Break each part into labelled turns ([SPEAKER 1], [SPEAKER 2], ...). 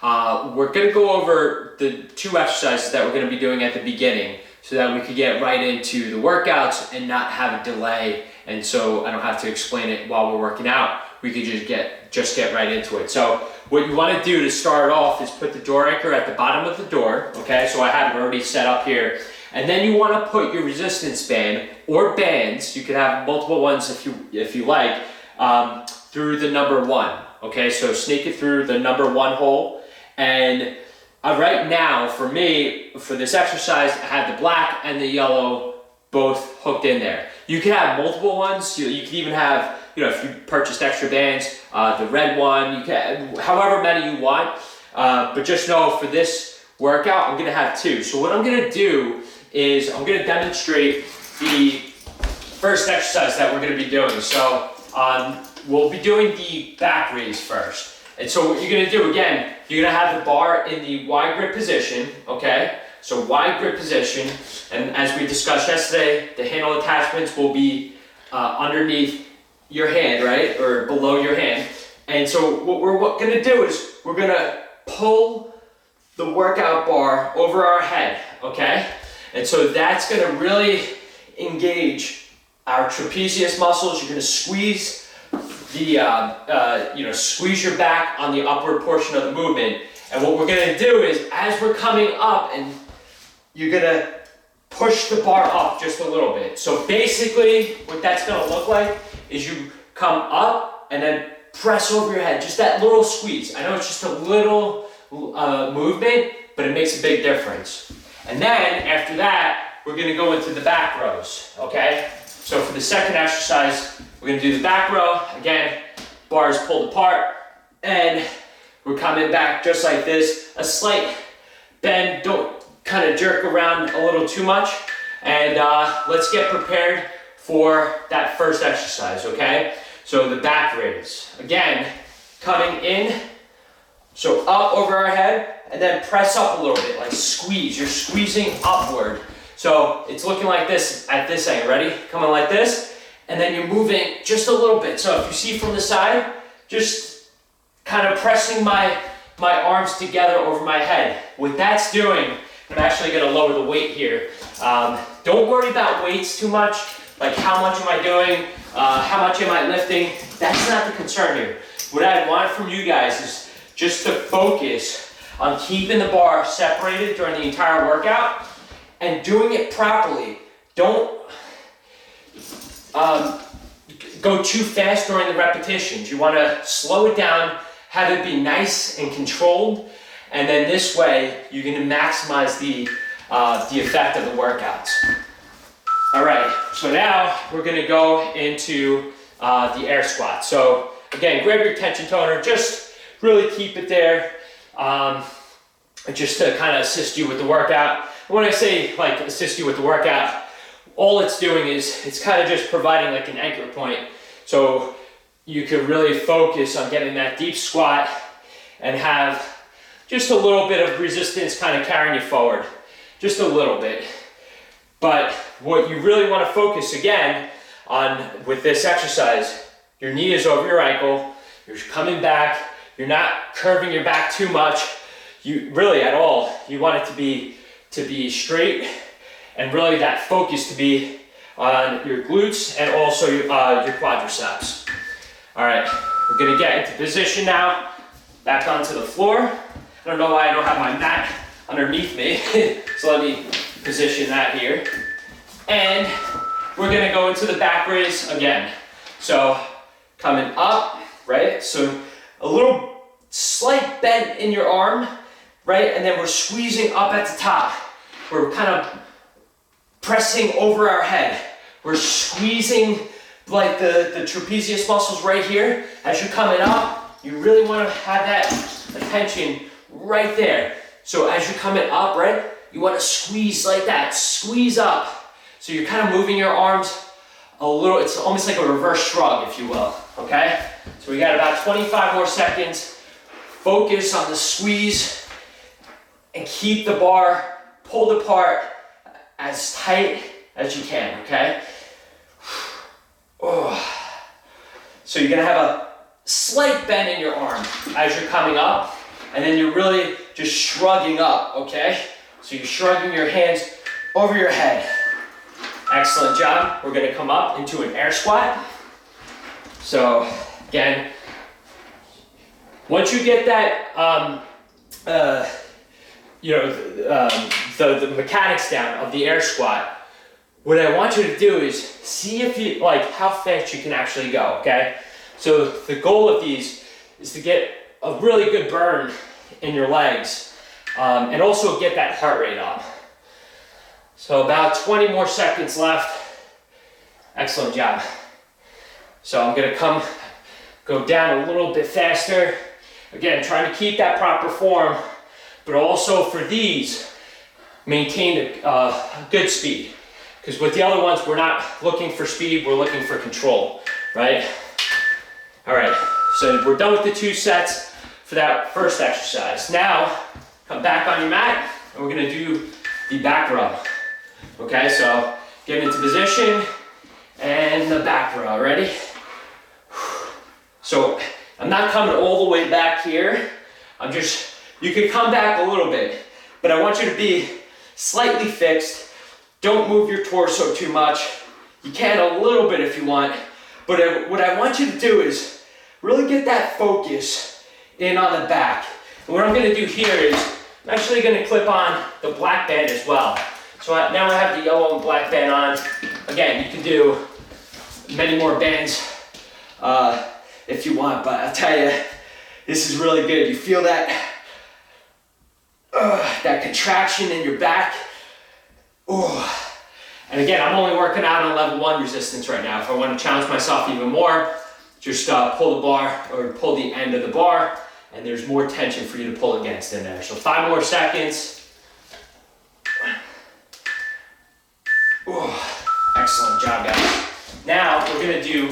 [SPEAKER 1] We're going to go over the 2 exercises that we're going to be doing at the beginning so that we could get right into the workouts and not have a delay, and so I don't have to explain it while we're working out. We could just get right into it. So what you want to do to start off is put the door anchor at the bottom of the door, okay? So I have it already set up here. And then you want to put your resistance band or bands, you can have multiple ones if you like, through the number 1, okay? So sneak it through the number 1 hole. And right now, for me, for this exercise, I have the black and the yellow both hooked in there. You can have multiple ones. You can even have, if you purchased extra bands, the red one, you can, however many you want. But just know for this workout, I'm gonna have 2. So what I'm gonna do is I'm gonna demonstrate the first exercise that we're gonna be doing. So we'll be doing the back raise first. And so what you're gonna do, again, you're gonna have the bar in the wide grip position, okay? So wide grip position, and as we discussed yesterday, the handle attachments will be underneath your hand, right? Or below your hand. And so what we're gonna do is we're gonna pull the workout bar over our head, okay? And so that's gonna really engage our trapezius muscles. You're gonna squeeze squeeze your back on the upward portion of the movement. And what we're gonna do is, as we're coming up, and you're gonna push the bar up just a little bit. So basically, what that's gonna look like is you come up and then press over your head, just that little squeeze. I know it's just a little movement, but it makes a big difference. And then after that, we're gonna go into the back rows, okay? So for the second exercise, we're gonna do the back row. Again, bars pulled apart, and we're coming back just like this. A slight bend, don't kind of jerk around a little too much. And let's get prepared for that first exercise, okay? So the back raise. Again, coming in, so up over our head, and then press up a little bit, like squeeze. You're squeezing upward. So it's looking like this at this angle. Ready? Coming like this, and then you're moving just a little bit. So if you see from the side, just kind of pressing my arms together over my head. What that's doing, I'm actually gonna lower the weight here. Don't worry about weights too much, like how much am I doing, how much am I lifting? That's not the concern here. What I want from you guys is just to focus on keeping the bar separated during the entire workout and doing it properly. Don't go too fast during the repetitions. You want to slow it down, have it be nice and controlled, and then this way you're going to maximize the effect of the workouts. All right, so now we're going to go into the air squat. So again, grab your tension toner, just really keep it there, just to kind of assist you with the workout. And when I say like assist you with the workout, all it's doing is it's kind of just providing like an anchor point. So you can really focus on getting that deep squat and have just a little bit of resistance kind of carrying you forward, just a little bit. But what you really want to focus again on with this exercise, your knee is over your ankle, you're coming back, you're not curving your back too much, you really at all. You want it to be straight, and really that focus to be on your glutes and also your quadriceps. All right, we're gonna get into position now, back onto the floor. I don't know why I don't have my mat underneath me, so let me position that here. And we're gonna go into the back raise again. So coming up, right? So a little slight bend in your arm, right? And then we're squeezing up at the top. We're kind of pressing over our head. We're squeezing like the trapezius muscles right here. As you're coming up, you really want to have that attention right there. So as you're coming up, right, you want to squeeze like that, squeeze up. So you're kind of moving your arms a little, it's almost like a reverse shrug, if you will, okay? So we got about 25 more seconds. Focus on the squeeze and keep the bar pulled apart as tight as you can, okay? Oh. So you're gonna have a slight bend in your arm as you're coming up, and then you're really just shrugging up, okay? So you're shrugging your hands over your head. Excellent job. We're gonna come up into an air squat. So again, once you get that, the mechanics down of the air squat, what I want you to do is see if you, like, how fast you can actually go, okay? So the goal of these is to get a really good burn in your legs, and also get that heart rate up. So about 20 more seconds left. Excellent job. So I'm gonna go down a little bit faster. Again, trying to keep that proper form, but also for these, maintain a good speed. Because with the other ones, we're not looking for speed, we're looking for control, right? All right, so we're done with the 2 sets for that first exercise. Now, come back on your mat, and we're gonna do the back row. Okay, so get into position, and the back row, ready? So, I'm not coming all the way back here. You can come back a little bit, but I want you to be slightly fixed. Don't move your torso too much. You can a little bit if you want, but what I want you to do is really get that focus in on the back. And what I'm gonna do here is, I'm actually gonna clip on the black band as well. So now I have the yellow and black band on. Again, you can do many more bands if you want, but I'll tell you, this is really good. You feel that contraction in your back. Ooh. And again, I'm only working out on level 1 resistance right now. If I want to challenge myself even more, just pull the bar or pull the end of the bar, and there's more tension for you to pull against in there. So 5 more seconds. Ooh. Excellent job, guys. Now we're gonna do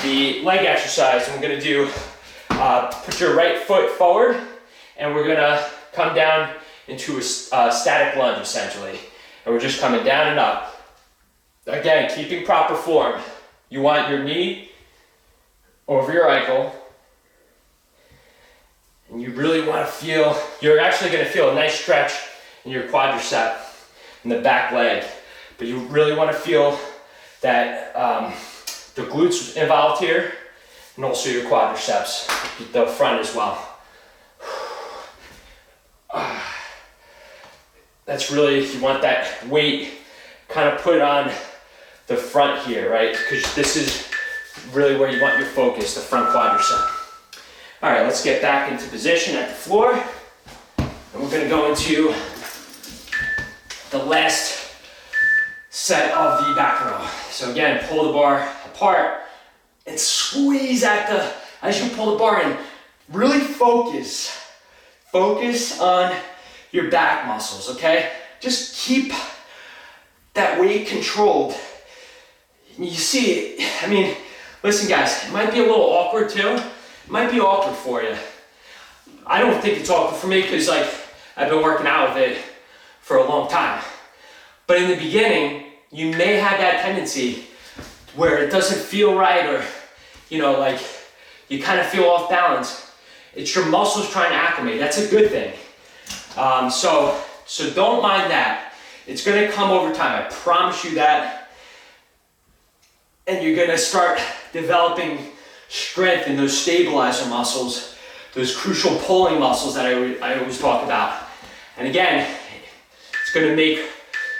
[SPEAKER 1] the leg exercise, and we're gonna do, put your right foot forward, and we're gonna come down into a static lunge, essentially. And we're just coming down and up. Again, keeping proper form. You want your knee over your ankle. And you really want to you're actually going to feel a nice stretch in your quadricep and the back leg. But you really want to feel that the glutes involved here, and also your quadriceps, the front as well. That's really, you want that weight kind of put on the front here, right? Because this is really where you want your focus, the front quadricep. All right, let's get back into position at the floor. And we're gonna go into the last set of the back row. So again, pull the bar apart and squeeze as you pull the bar in. Really focus on your back muscles, okay? Just keep that weight controlled. You see, I mean, listen guys, it might be a little awkward too. It might be awkward for you. I don't think it's awkward for me because like I've been working out with it for a long time. But in the beginning, you may have that tendency where it doesn't feel right, or like you kind of feel off balance. It's your muscles trying to acclimate. That's a good thing. So don't mind that. It's gonna come over time, I promise you that. And you're gonna start developing strength in those stabilizer muscles, those crucial pulling muscles that I always talk about. And again, it's gonna make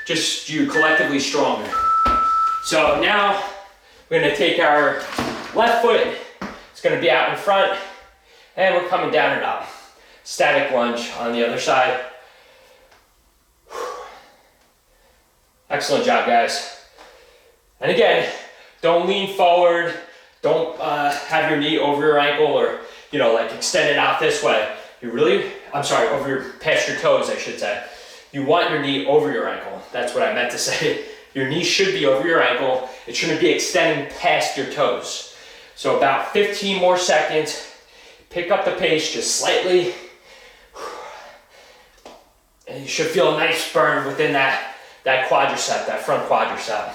[SPEAKER 1] just you collectively stronger. So now we're gonna take our left foot, it's gonna be out in front, and we're coming down and up. Static lunge on the other side. Excellent job, guys. And again, don't lean forward. Don't have your knee over your ankle, or like extend it out this way. Past your toes, I should say. You want your knee over your ankle. That's what I meant to say. Your knee should be over your ankle. It shouldn't be extending past your toes. So about 15 more seconds. Pick up the pace just slightly. And you should feel a nice burn within that quadricep, that front quadricep.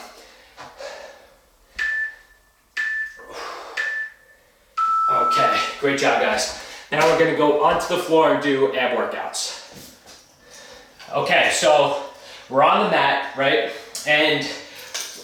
[SPEAKER 1] Okay, great job, guys. Now we're gonna go onto the floor and do ab workouts. Okay, so we're on the mat, right? And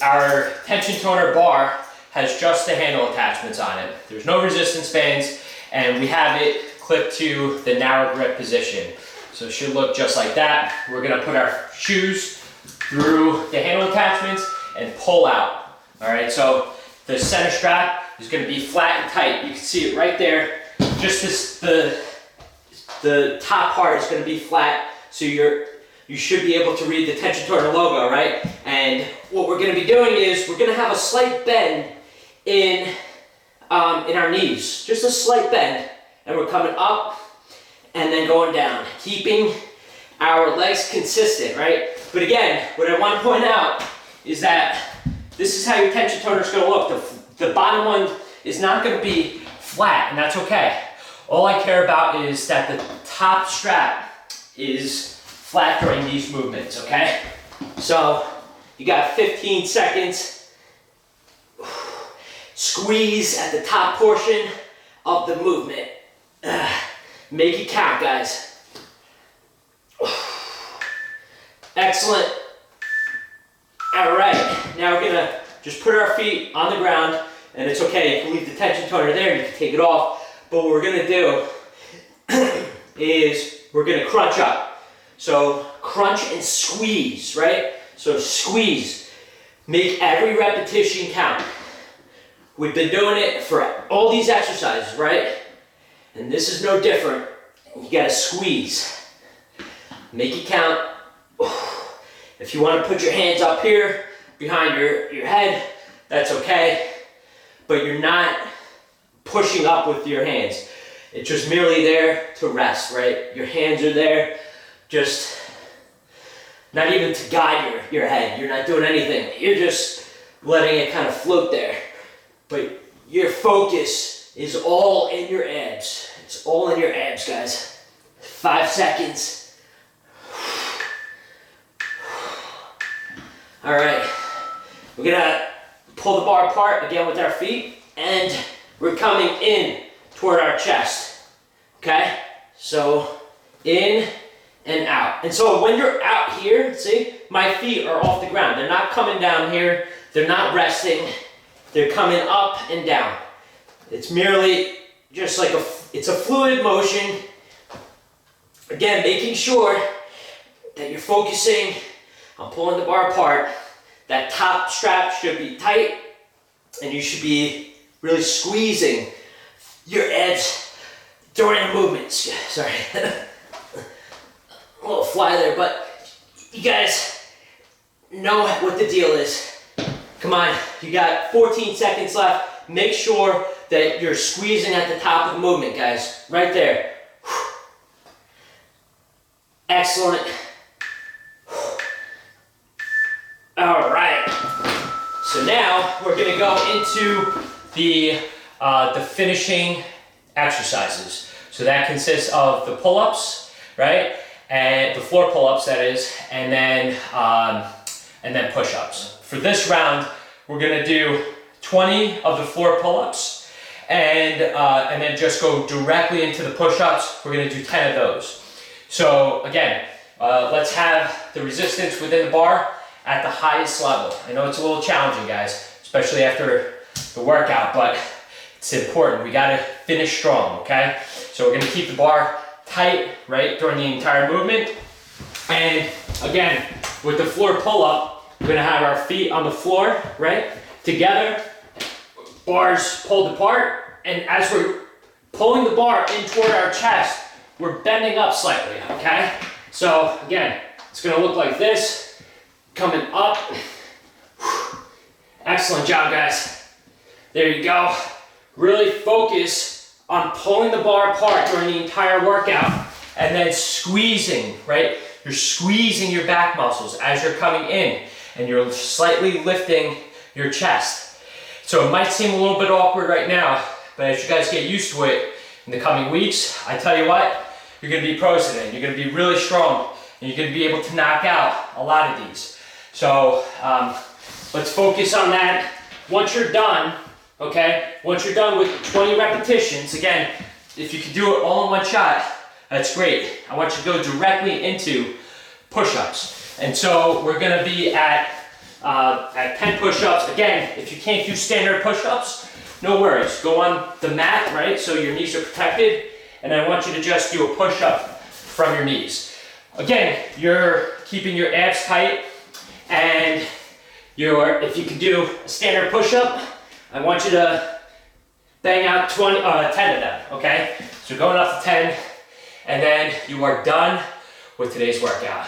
[SPEAKER 1] our tension toner bar has just the handle attachments on it. There's no resistance bands, and we have it clipped to the narrow grip position. So it should look just like that. We're gonna put our shoes through the handle attachments and pull out. All right, so the center strap is gonna be flat and tight. You can see it right there. Just this, the top part is gonna be flat, so you should be able to read the tension toner logo, right? And what we're gonna be doing is we're gonna have a slight bend in our knees, just a slight bend, and we're coming up and then going down, keeping our legs consistent, right? But again, what I want to point out is that this is how your tension toner is going to look. The bottom one is not going to be flat, and that's okay. All I care about is that the top strap is flat during these movements, okay? So you got 15 seconds. Squeeze at the top portion of the movement. Make it count, guys. Excellent. All right, now we're gonna just put our feet on the ground, and it's okay, you can leave the tension toner there, you can take it off, but what we're gonna do is we're gonna crunch up. So crunch and squeeze, right? So squeeze, make every repetition count. We've been doing it for all these exercises, right? And this is no different. You gotta squeeze. Make it count. If you wanna put your hands up here behind your head, that's okay. But you're not pushing up with your hands. It's just merely there to rest, right? Your hands are there, just not even to guide your head. You're not doing anything. You're just letting it kind of float there. But your focus is all in your abs. It's all in your abs, guys. 5 seconds. All right, we're gonna pull the bar apart again with our feet, and we're coming in toward our chest, okay? So in and out. And so when you're out here, see, my feet are off the ground. They're not coming down here. They're not resting. They're coming up and down. It's merely just like it's a fluid motion. Again, making sure that you're focusing on pulling the bar apart. That top strap should be tight, and you should be really squeezing your abs during the movements. Sorry, a little fly there, but you guys know what the deal is. Come on, you got 14 seconds left. Make sure that you're squeezing at the top of the movement, guys. Right there. Excellent. All right. So now we're gonna go into the finishing exercises. So that consists of the pull-ups, right? And the floor pull-ups, that is, and then push-ups. For this round, we're gonna do 20 of the floor pull-ups, and then just go directly into the push-ups. We're gonna do 10 of those. So again, let's have the resistance within the bar at the highest level. I know it's a little challenging, guys, especially after the workout, but it's important. We gotta finish strong, okay? So we're gonna keep the bar tight, right, during the entire movement. And again, with the floor pull-up, we're gonna have our feet on the floor, right, together, bars pulled apart, and as we're pulling the bar in toward our chest, we're bending up slightly, okay? So again, it's gonna look like this. Coming up. Excellent job, guys. There you go. Really focus on pulling the bar apart during the entire workout and then squeezing, right? You're squeezing your back muscles as you're coming in, and you're slightly lifting your chest. So it might seem a little bit awkward right now, but as you guys get used to it in the coming weeks, I tell you what, you're gonna be pros at it. You're gonna be really strong, and you're gonna be able to knock out a lot of these. So let's focus on that. Once you're done, okay, once you're done with 20 repetitions, again, if you can do it all in one shot, that's great. I want you to go directly into push-ups. And so we're gonna be at 10 push-ups. Again, if you can't do standard push-ups, no worries. Go on the mat, right? So your knees are protected. And I want you to just do a push-up from your knees. Again, you're keeping your abs tight, and if you can do a standard push-up, I want you to bang out 10 of them, okay? So going up to 10, and then you are done with today's workout.